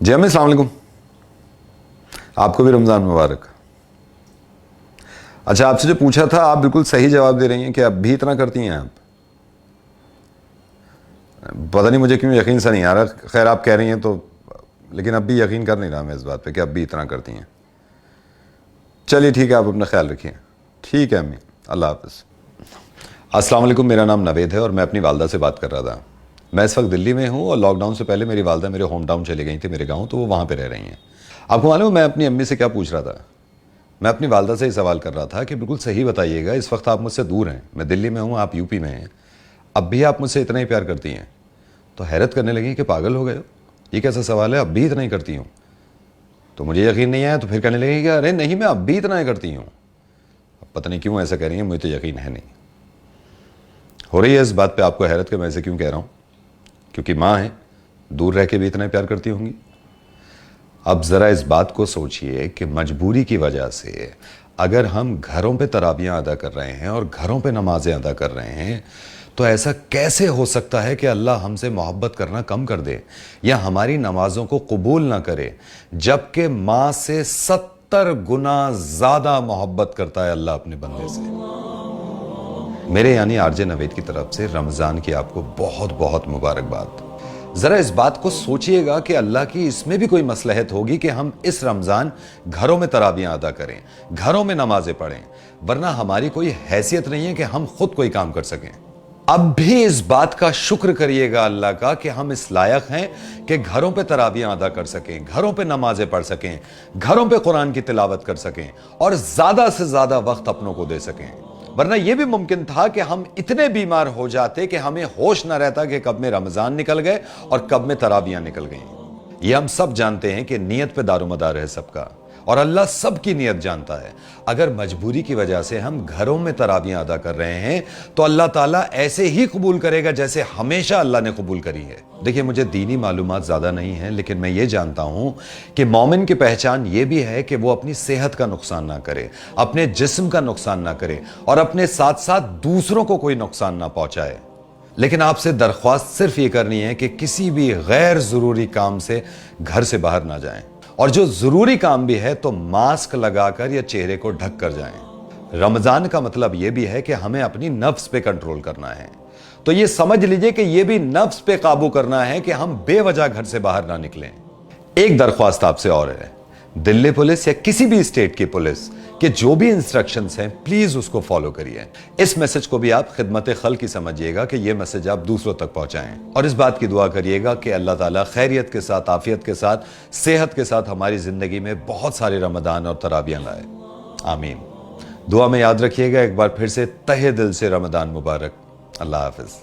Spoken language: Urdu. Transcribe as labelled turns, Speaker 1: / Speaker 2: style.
Speaker 1: جی امی السلام علیکم. آپ کو بھی رمضان مبارک. اچھا، آپ سے جو پوچھا تھا آپ بالکل صحیح جواب دے رہی ہیں کہ اب بھی اتنا کرتی ہیں آپ. پتہ نہیں مجھے کیوں یقین سا نہیں آ رہا. خیر آپ کہہ رہی ہیں تو، لیکن اب بھی یقین کر نہیں رہا میں اس بات پہ کہ اب بھی اتنا کرتی ہیں. چلیے ٹھیک ہے، آپ اپنا خیال رکھیے. ٹھیک ہے امی، اللہ حافظ. السلام علیکم، میرا نام نوید ہے اور میں اپنی والدہ سے بات کر رہا تھا. میں اس وقت دلی میں ہوں اور لاک ڈاؤن سے پہلے میری والدہ میرے ہوم ٹاؤن چلی گئی تھی، میرے گاؤں، تو وہ وہاں پہ رہ رہی ہیں. آپ کو معلوم ہے میں اپنی امی سے کیا پوچھ رہا تھا؟ میں اپنی والدہ سے ہی سوال کر رہا تھا کہ بالکل صحیح بتائیے گا، اس وقت آپ مجھ سے دور ہیں، میں دلی میں ہوں، آپ یو پی میں ہیں، اب بھی آپ مجھ سے اتنا ہی پیار کرتی ہیں. تو حیرت کرنے لگی کہ پاگل ہو گئے ہو، یہ کیسا سوال ہے، اب بھی اتنا ہی کرتی ہوں. تو مجھے یقین نہیں آیا، تو پھر کہنے لگی کہ ارے نہیں، میں اب بھی اتنا ہی کرتی ہوں. اب پتہ نہیں کیوں ایسا کہہ رہی ہیں، مجھے تو یقین ہے نہیں. ہو رہی ہے اس بات پہ آپ کو حیرت کہ میں ایسے کیوں کہہ رہا ہوں؟ کیونکہ ماں ہیں، دور رہ کے بھی اتنا پیار کرتی ہوں گی. اب ذرا اس بات کو سوچئے کہ مجبوری کی وجہ سے اگر ہم گھروں پہ تراویحاں ادا کر رہے ہیں اور گھروں پہ نمازیں ادا کر رہے ہیں تو ایسا کیسے ہو سکتا ہے کہ اللہ ہم سے محبت کرنا کم کر دے یا ہماری نمازوں کو قبول نہ کرے، جبکہ ماں سے 70 گنا زیادہ محبت کرتا ہے اللہ اپنے بندے سے. میرے یعنی آر جے نوید کی طرف سے رمضان کی آپ کو بہت بہت مبارکباد. ذرا اس بات کو سوچئے گا کہ اللہ کی اس میں بھی کوئی مصلحت ہوگی کہ ہم اس رمضان گھروں میں تراویحاں ادا کریں، گھروں میں نمازیں پڑھیں، ورنہ ہماری کوئی حیثیت نہیں ہے کہ ہم خود کوئی کام کر سکیں. اب بھی اس بات کا شکر کریے گا اللہ کا کہ ہم اس لائق ہیں کہ گھروں پہ تراویحاں ادا کر سکیں، گھروں پہ نمازیں پڑھ سکیں، گھروں پہ قرآن کی تلاوت کر سکیں اور زیادہ سے زیادہ وقت اپنوں کو دے سکیں. ورنہ یہ بھی ممکن تھا کہ ہم اتنے بیمار ہو جاتے کہ ہمیں ہوش نہ رہتا کہ کب میں رمضان نکل گئے اور کب میں تراویحاں نکل گئیں. یہ ہم سب جانتے ہیں کہ نیت پہ دار و مدار ہے سب کا، اور اللہ سب کی نیت جانتا ہے. اگر مجبوری کی وجہ سے ہم گھروں میں تراویحاں ادا کر رہے ہیں تو اللہ تعالیٰ ایسے ہی قبول کرے گا جیسے ہمیشہ اللہ نے قبول کری ہے. دیکھیں مجھے دینی معلومات زیادہ نہیں ہیں، لیکن میں یہ جانتا ہوں کہ مومن کی پہچان یہ بھی ہے کہ وہ اپنی صحت کا نقصان نہ کرے، اپنے جسم کا نقصان نہ کرے اور اپنے ساتھ ساتھ دوسروں کو کوئی نقصان نہ پہنچائے. لیکن آپ سے درخواست صرف یہ کرنی ہے کہ کسی بھی غیر ضروری کام سے گھر سے باہر نہ جائیں، اور جو ضروری کام بھی ہے تو ماسک لگا کر یا چہرے کو ڈھک کر جائیں. رمضان کا مطلب یہ بھی ہے کہ ہمیں اپنی نفس پہ کنٹرول کرنا ہے. تو یہ سمجھ لیجئے کہ یہ بھی نفس پہ قابو کرنا ہے کہ ہم بے وجہ گھر سے باہر نہ نکلیں. ایک درخواست آپ سے اور ہے، دلی پولیس یا کسی بھی اسٹیٹ کی پولیس کہ جو بھی انسٹرکشنز ہیں پلیز اس کو فالو کریے. اس میسج کو بھی آپ خدمت خلق کی سمجھیے گا کہ یہ میسج آپ دوسروں تک پہنچائیں، اور اس بات کی دعا کریے گا کہ اللہ تعالیٰ خیریت کے ساتھ، عافیت کے ساتھ، صحت کے ساتھ ہماری زندگی میں بہت سارے رمضان اور تراویحاں لائے. آمین. دعا میں یاد رکھیے گا ایک بار پھر سے تہہ دل سے رمضان مبارک. اللہ حافظ.